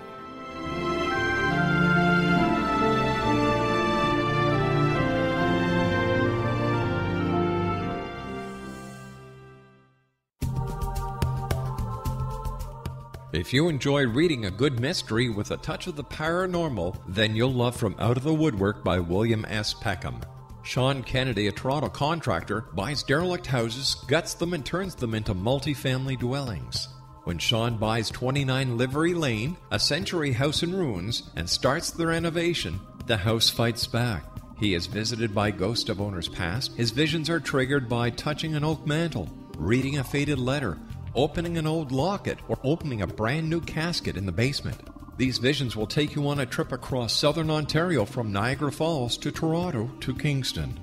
If you enjoy reading a good mystery with a touch of the paranormal, then you'll love From Out of the Woodwork by William S. Peckham. Sean Kennedy, a Toronto contractor, buys derelict houses, guts them, and turns them into multi-family dwellings. When Sean buys 29 Livery Lane, a century house in ruins, and starts the renovation, the house fights back. He is visited by ghosts of owners past. His visions are triggered by touching an oak mantle, reading a faded letter, opening an old locket, or opening a brand new casket in the basement. These visions will take you on a trip across southern Ontario from Niagara Falls to Toronto to Kingston.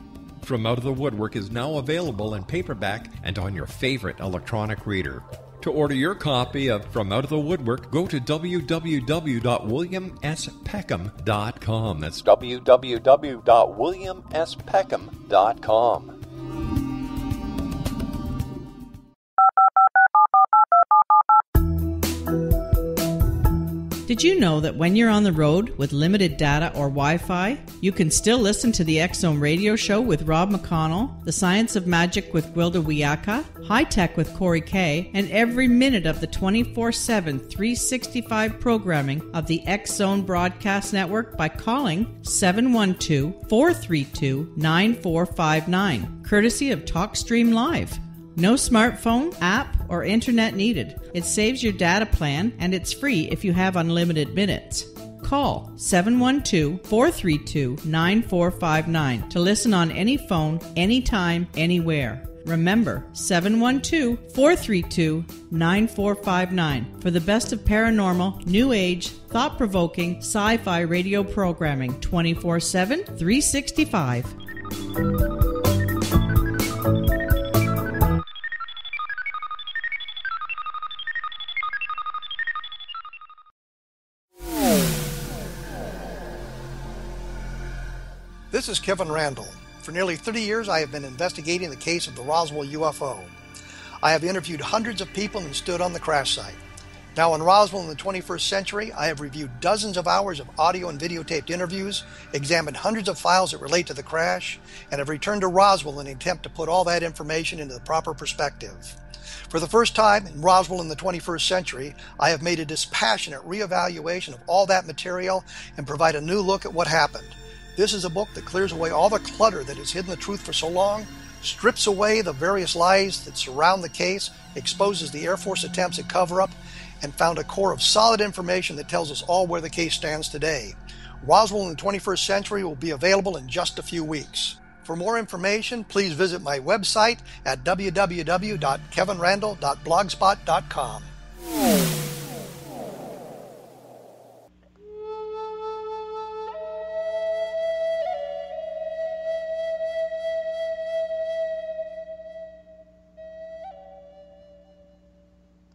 From Out of the Woodwork is now available in paperback and on your favorite electronic reader. To order your copy of From Out of the Woodwork, go to www.williamspeckham.com. That's www.williamspeckham.com. Did you know that when you're on the road with limited data or Wi-Fi, you can still listen to the X-Zone radio show with Rob McConnell, The Science of Magic with Gwilda Wiyaka, High Tech with Corey Kay, and every minute of the 24/7, 365 programming of the X-Zone Broadcast Network by calling 712-432-9459, courtesy of TalkStream Live. No smartphone, app, or internet needed. It saves your data plan, and it's free if you have unlimited minutes. Call 712-432-9459 to listen on any phone, anytime, anywhere. Remember, 712-432-9459 for the best of paranormal, new age, thought-provoking, sci-fi radio programming 24/7, 365. This is Kevin Randall. For nearly 30 years, I have been investigating the case of the Roswell UFO. I have interviewed hundreds of people and stood on the crash site. Now in Roswell in the 21st century, I have reviewed dozens of hours of audio and videotaped interviews, examined hundreds of files that relate to the crash, and have returned to Roswell in an attempt to put all that information into the proper perspective. For the first time in Roswell in the 21st century, I have made a dispassionate reevaluation of all that material and provide a new look at what happened. This is a book that clears away all the clutter that has hidden the truth for so long, strips away the various lies that surround the case, exposes the Air Force attempts at cover-up, and found a core of solid information that tells us all where the case stands today. Roswell in the 21st century will be available in just a few weeks. For more information, please visit my website at www.kevinrandall.blogspot.com.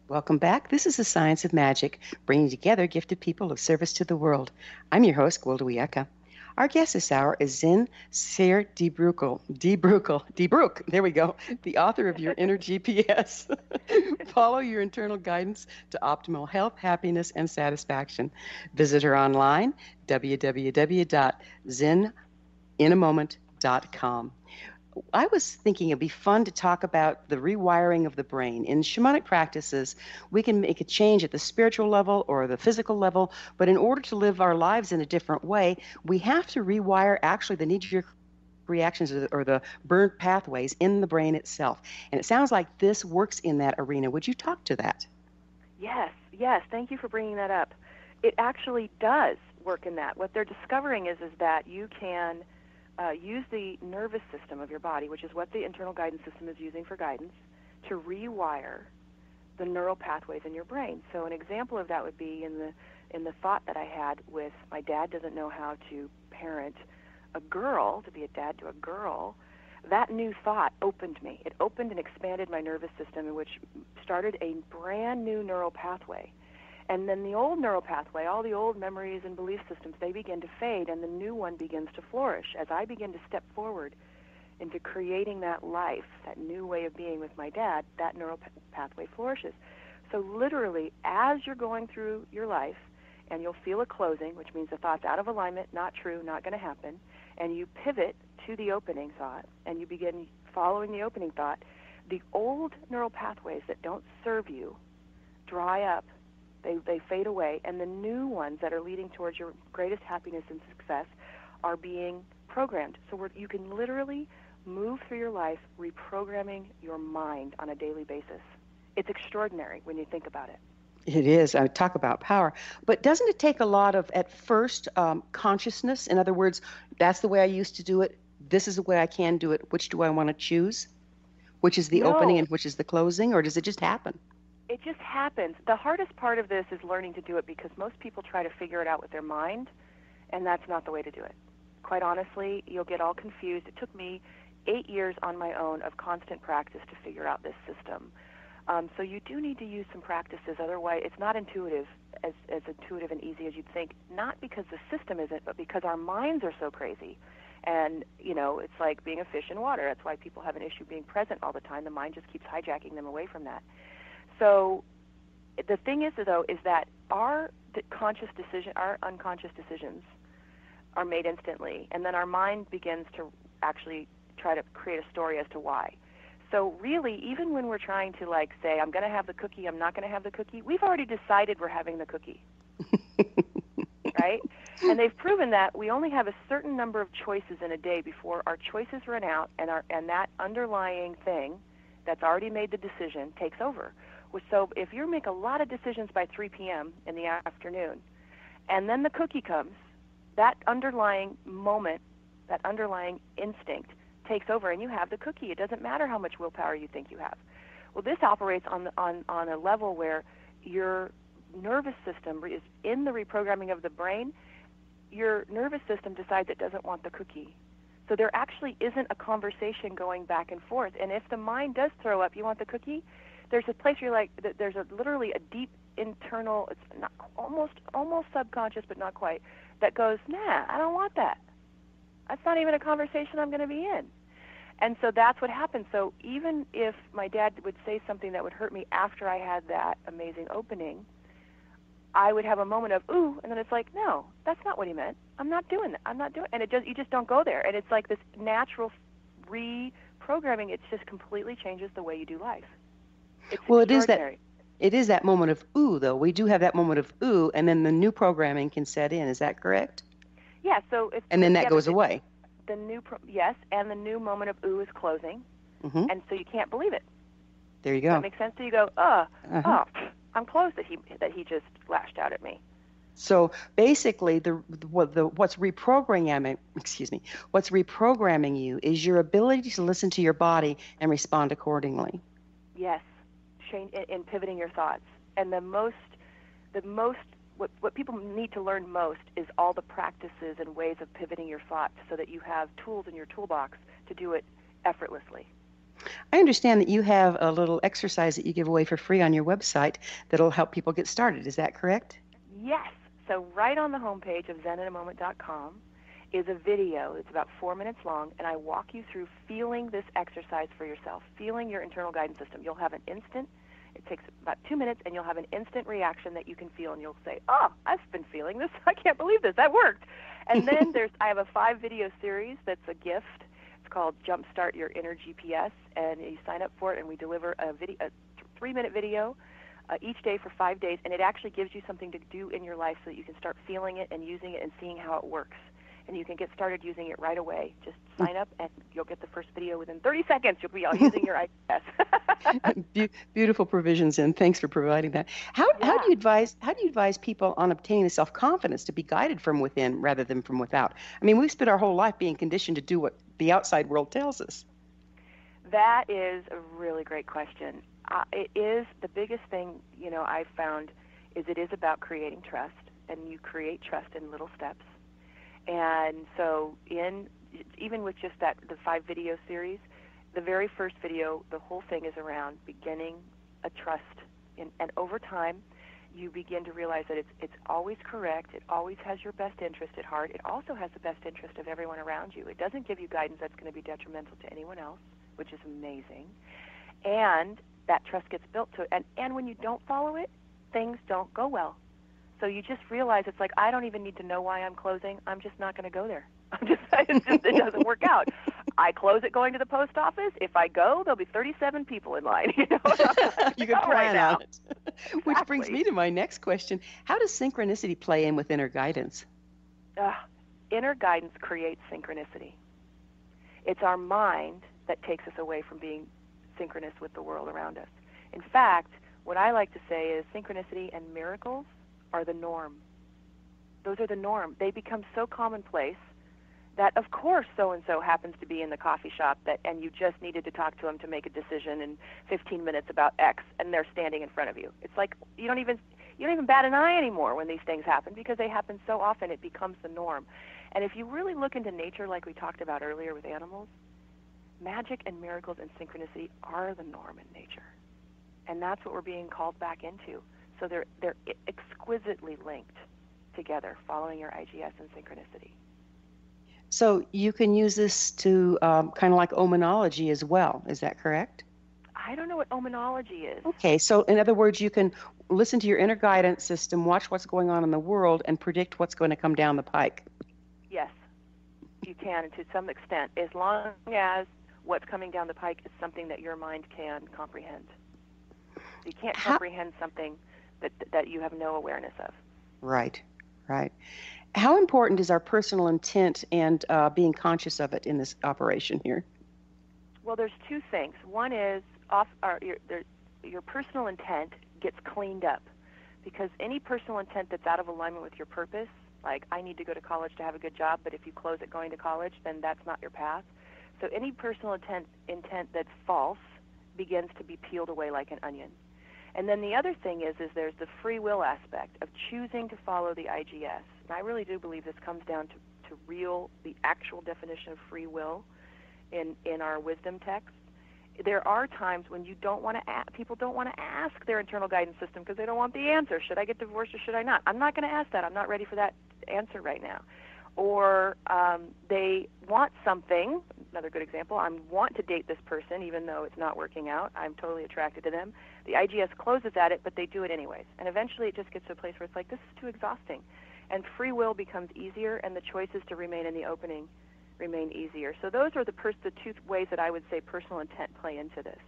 Welcome back. This is The Science of Magic, bringing together gifted people of service to the world. I'm your host, Gwilda Wiyaka. Our guest this hour is Zen Cryar DeBrücke. There we go. The author of Your Inner GPS. Follow your internal guidance to optimal health, happiness, and satisfaction. Visit her online, www.zeninAmoment.com. I was thinking it'd be fun to talk about the rewiring of the brain. In shamanic practices, we can make a change at the spiritual level or the physical level, but in order to live our lives in a different way, we have to rewire actually the knee-jerk reactions or the burnt pathways in the brain itself. And it sounds like this works in that arena. Would you talk to that? Yes. Thank you for bringing that up. It actually does work in that. What they're discovering is that you can use the nervous system of your body, which is what the internal guidance system is using for guidance, to rewire the neural pathways in your brain. So an example of that would be in the thought that I had with my dad doesn't know how to parent a girl, to be a dad to a girl. That new thought opened me. It opened and expanded my nervous system, which started a brand new neural pathway. And then the old neural pathway, all the old memories and belief systems, they begin to fade, and the new one begins to flourish. As I begin to step forward into creating that life, that new way of being with my dad, that neural pathway flourishes. So literally, as you're going through your life, and you'll feel a closing, which means the thought's out of alignment, not true, not going to happen, and you pivot to the opening thought, and you begin following the opening thought, the old neural pathways that don't serve you dry up. They fade away, and the new ones that are leading towards your greatest happiness and success are being programmed. So you can literally move through your life reprogramming your mind on a daily basis. It's extraordinary when you think about it. It is. I talk about power. But doesn't it take a lot of, at first, consciousness? In other words, that's the way I used to do it. This is the way I can do it. Which do I want to choose? Which is the opening and which is the closing? Or does it just happen? It just happens. The hardest part of this is learning to do it, because most people try to figure it out with their mind, and that's not the way to do it. Quite honestly, you'll get all confused. It took me 8 years on my own of constant practice to figure out this system. So you do need to use some practices. Otherwise, it's not intuitive, as intuitive and easy as you'd think, not because the system isn't, but because our minds are so crazy. And, it's like being a fish in water. That's why people have an issue being present all the time. The mind just keeps hijacking them away from that. So the thing is, though, is that our unconscious decisions are made instantly, and then our mind begins to actually try to create a story as to why. So really, even when we're trying to say, I'm going to have the cookie, I'm not going to have the cookie, we've already decided we're having the cookie, right? And they've proven that we only have a certain number of choices in a day before our choices run out, and that underlying thing that's already made the decision takes over. So if you make a lot of decisions by 3 p.m. in the afternoon, and then the cookie comes, that underlying moment, that underlying instinct takes over, and you have the cookie. It doesn't matter how much willpower you think you have. Well, this operates on a level where your nervous system is in the reprogramming of the brain. Your nervous system decides it doesn't want the cookie. So there actually isn't a conversation going back and forth. And if the mind does throw up, you want the cookie, there's a place where you're like, there's literally a deep internal, it's not almost subconscious, but not quite, that goes, nah, I don't want that. That's not even a conversation I'm going to be in. And so that's what happened. So even if my dad would say something that would hurt me after I had that amazing opening, I would have a moment of, ooh, and then it's like, no, that's not what he meant. I'm not doing that. I'm not doing it. And you just don't go there. And it's like this natural reprogramming. It just completely changes the way you do life. It's extraordinary. It is that moment of ooh, though. We do have that moment of ooh, and then the new programming can set in. Is that correct? Yeah. So and then that goes away. Yes, and the new moment of ooh is closing, and so you can't believe it. There you go. Does that make sense? So you go, I'm closed that he just lashed out at me. So basically, what's reprogramming you is your ability to listen to your body and respond accordingly. Yes, change in pivoting your thoughts. And what people need to learn most is all the practices and ways of pivoting your thoughts so that you have tools in your toolbox to do it effortlessly. I understand that you have a little exercise that you give away for free on your website that'll help people get started. Is that correct? Yes. So right on the homepage of zeninamoment.com is a video. It's about 4 minutes long, and I walk you through feeling this exercise for yourself, feeling your internal guidance system. You'll have it takes about 2 minutes, and you'll have an instant reaction that you can feel, and you'll say, oh, I've been feeling this. I can't believe this. That worked. And then I have a 5-video series that's a gift. It's called Jumpstart Your Inner GPS, and you sign up for it, and we deliver a 3-minute video each day for 5 days, and it actually gives you something to do in your life so that you can start feeling it and using it and seeing how it works. And you can get started using it right away. Just sign up, and you'll get the first video within 30 seconds. You'll be all using your iPad. Beautiful provisions, and thanks for providing that. How do you advise people on obtaining the self-confidence to be guided from within rather than from without? I mean, we've spent our whole life being conditioned to do what the outside world tells us. That is a really great question. It is the biggest thing I've found is it is about creating trust, and you create trust in little steps. And so even with just the 5-video series, the very first video, the whole thing is around beginning a trust. And over time, you begin to realize that it's always correct. It always has your best interest at heart. It also has the best interest of everyone around you. It doesn't give you guidance that's going to be detrimental to anyone else, which is amazing. And that trust gets built to it. And when you don't follow it, things don't go well. So you just realize it's like, I don't even need to know why I'm closing. I'm just not going to go there. It doesn't work out. I close it going to the post office. If I go, there'll be 37 people in line. You can plan on it. Exactly. Which brings me to my next question. How does synchronicity play in with inner guidance? Inner guidance creates synchronicity. It's our mind that takes us away from being synchronous with the world around us. In fact, what I like to say is synchronicity and miracles are the norm. Those are the norm. They become so commonplace that, of course, so-and-so happens to be in the coffee shop and you just needed to talk to them to make a decision in 15 minutes about X, and they're standing in front of you. It's like you don't even bat an eye anymore when these things happen, because they happen so often it becomes the norm. And if you really look into nature, like we talked about earlier with animals, magic and miracles and synchronicity are the norm in nature. And that's what we're being called back into. So they're exquisitely linked together, following your IGS and synchronicity. So you can use this to kind of like omenology as well. Is that correct? I don't know what omenology is. Okay, so in other words, you can listen to your inner guidance system, watch what's going on in the world, and predict what's going to come down the pike. Yes, you can, to some extent, as long as what's coming down the pike is something that your mind can comprehend. You can't comprehend something that you have no awareness of. Right. How important is our personal intent and being conscious of it in this operation here? Well, there's two things. One is your personal intent gets cleaned up, because any personal intent that's out of alignment with your purpose, like I need to go to college to have a good job, but if you close at going to college, then that's not your path. So any personal intent that's false begins to be peeled away like an onion. And then the other thing is there's the free will aspect of choosing to follow the IGS. And I really do believe this comes down to the actual definition of free will in our wisdom text. There are times when people don't want to ask their internal guidance system because they don't want the answer. Should I get divorced or should I not? I'm not going to ask that. I'm not ready for that answer right now. Or they want something. Another good example, I want to date this person even though it's not working out. I'm totally attracted to them. The IGS closes at it, but they do it anyways. And eventually it just gets to a place where it's like, this is too exhausting. And free will becomes easier, and the choices to remain in the opening remain easier. So those are the two ways that I would say personal intent play into this.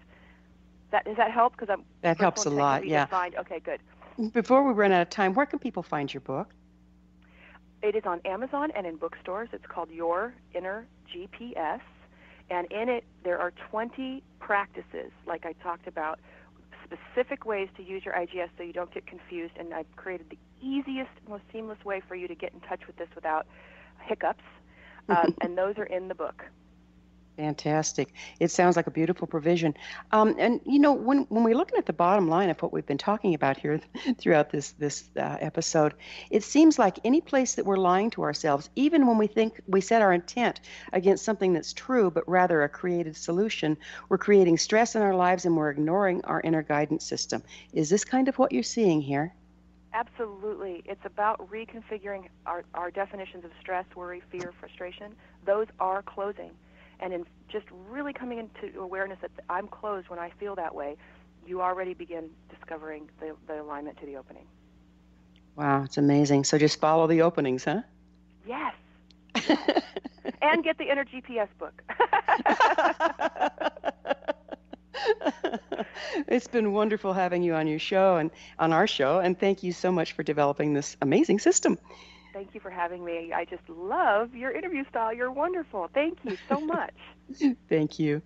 Does that help? That helps a lot, yeah. Defined. Okay, good. Before we run out of time, where can people find your book? It is on Amazon and in bookstores. It's called Your Inner GPS. And in it, there are 20 practices, like I talked about, specific ways to use your IGS so you don't get confused. And I've created the easiest, most seamless way for you to get in touch with this without hiccups. And those are in the book. Fantastic. It sounds like a beautiful provision. And, you know, when we're looking at the bottom line of what we've been talking about here throughout this episode, it seems like any place that we're lying to ourselves, even when we think we set our intent against something that's true, but rather a created solution, we're creating stress in our lives and we're ignoring our inner guidance system. Is this kind of what you're seeing here? Absolutely. It's about reconfiguring our definitions of stress, worry, fear, frustration. Those are closing. And in just really coming into awareness that I'm closed when I feel that way, you already begin discovering the alignment to the opening. Wow, it's amazing. So just follow the openings, huh? Yes. And get the Inner GPS book. It's been wonderful having you on your show and on our show, and thank you so much for developing this amazing system. Thank you for having me. I just love your interview style. You're wonderful. Thank you so much. Thank you.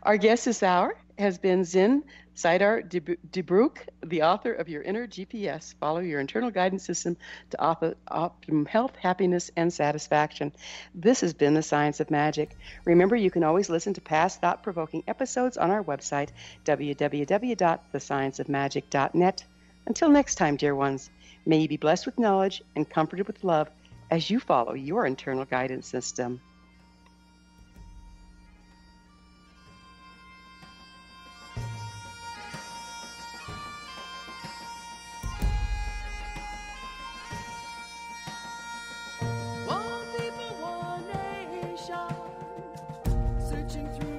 Our guest this hour has been Zen Cryar DeBrücke, the author of Your Inner GPS. Follow your internal guidance system to optimum health, happiness, and satisfaction. This has been The Science of Magic. Remember, you can always listen to past thought-provoking episodes on our website, www.thescienceofmagic.net. Until next time, dear ones, may you be blessed with knowledge and comforted with love as you follow your internal guidance system. One people, one nation, searching through